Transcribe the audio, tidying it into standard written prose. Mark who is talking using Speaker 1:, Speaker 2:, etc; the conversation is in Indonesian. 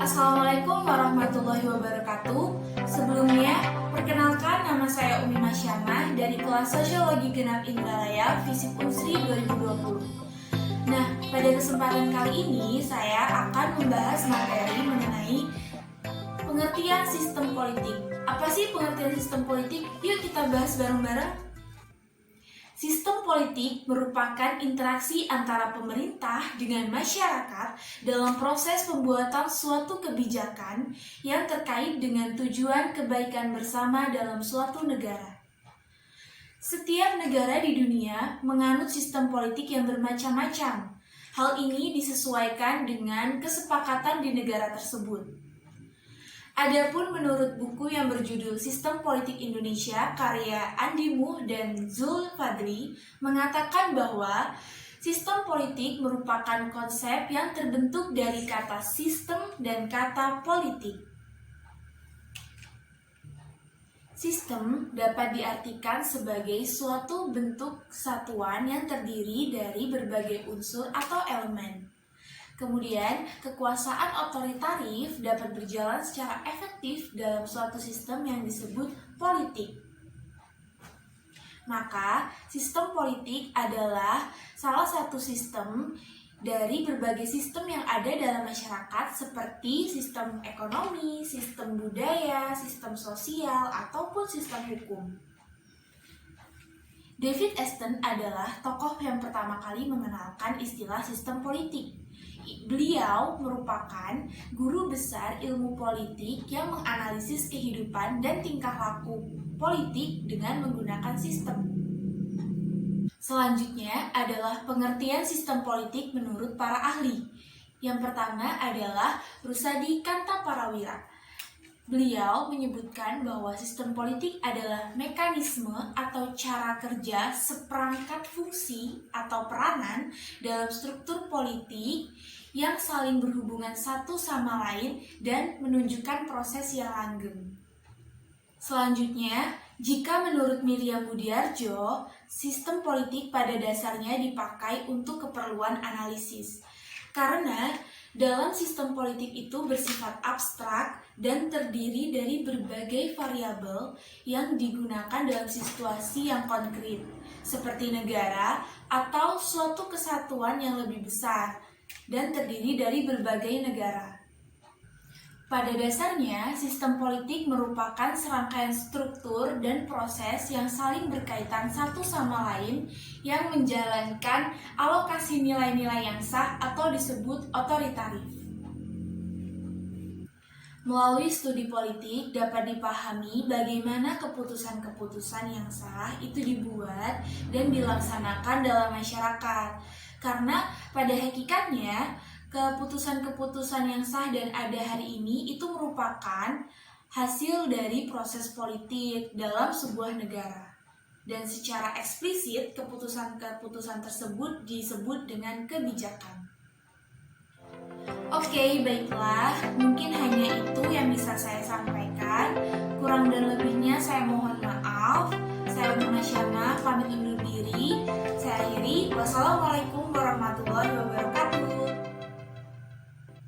Speaker 1: Assalamualaikum warahmatullahi wabarakatuh. Sebelumnya, perkenalkan nama saya Umi Masyamah dari kelas Sosiologi Genap Indralaya Fisip Unsri 2020. Nah, pada kesempatan kali ini saya akan membahas materi mengenai pengertian sistem politik. Apa sih pengertian sistem politik? Yuk kita bahas bareng-bareng. Sistem politik merupakan interaksi antara pemerintah dengan masyarakat dalam proses pembuatan suatu kebijakan yang terkait dengan tujuan kebaikan bersama dalam suatu negara. Setiap negara di dunia menganut sistem politik yang bermacam-macam. Hal ini disesuaikan dengan kesepakatan di negara tersebut. Adapun menurut buku yang berjudul Sistem Politik Indonesia karya Andi Muh dan Zul Fadli mengatakan bahwa sistem politik merupakan konsep yang terbentuk dari kata sistem dan kata politik. Sistem dapat diartikan sebagai suatu bentuk satuan yang terdiri dari berbagai unsur atau elemen. Kemudian, kekuasaan otoritatif dapat berjalan secara efektif dalam suatu sistem yang disebut politik. Maka, sistem politik adalah salah satu sistem dari berbagai sistem yang ada dalam masyarakat seperti sistem ekonomi, sistem budaya, sistem sosial, ataupun sistem hukum. David Easton adalah tokoh yang pertama kali mengenalkan istilah sistem politik. Beliau merupakan guru besar ilmu politik yang menganalisis kehidupan dan tingkah laku politik dengan menggunakan sistem. Selanjutnya adalah pengertian sistem politik menurut para ahli. Yang pertama adalah Rusadi Kartaparawira. Beliau menyebutkan bahwa sistem politik adalah mekanisme atau cara kerja seperangkat fungsi atau peranan dalam struktur politik yang saling berhubungan satu sama lain dan menunjukkan proses yang langgeng. Selanjutnya, jika menurut Miriam Budiarjo, sistem politik pada dasarnya dipakai untuk keperluan analisis. Karena dalam sistem politik itu bersifat abstrak dan terdiri dari berbagai variabel yang digunakan dalam situasi yang konkret, seperti negara atau suatu kesatuan yang lebih besar dan terdiri dari berbagai negara. Pada dasarnya, sistem politik merupakan serangkaian struktur dan proses yang saling berkaitan satu sama lain yang menjalankan alokasi nilai-nilai yang sah atau disebut otoritatif. Melalui studi politik dapat dipahami bagaimana keputusan-keputusan yang sah itu dibuat dan dilaksanakan dalam masyarakat. Karena pada hakikatnya, keputusan-keputusan yang sah dan ada hari ini itu merupakan hasil dari proses politik dalam sebuah negara. Dan secara eksplisit, keputusan-keputusan tersebut disebut dengan kebijakan. Oke, baiklah, mungkin hanya itu yang bisa saya sampaikan.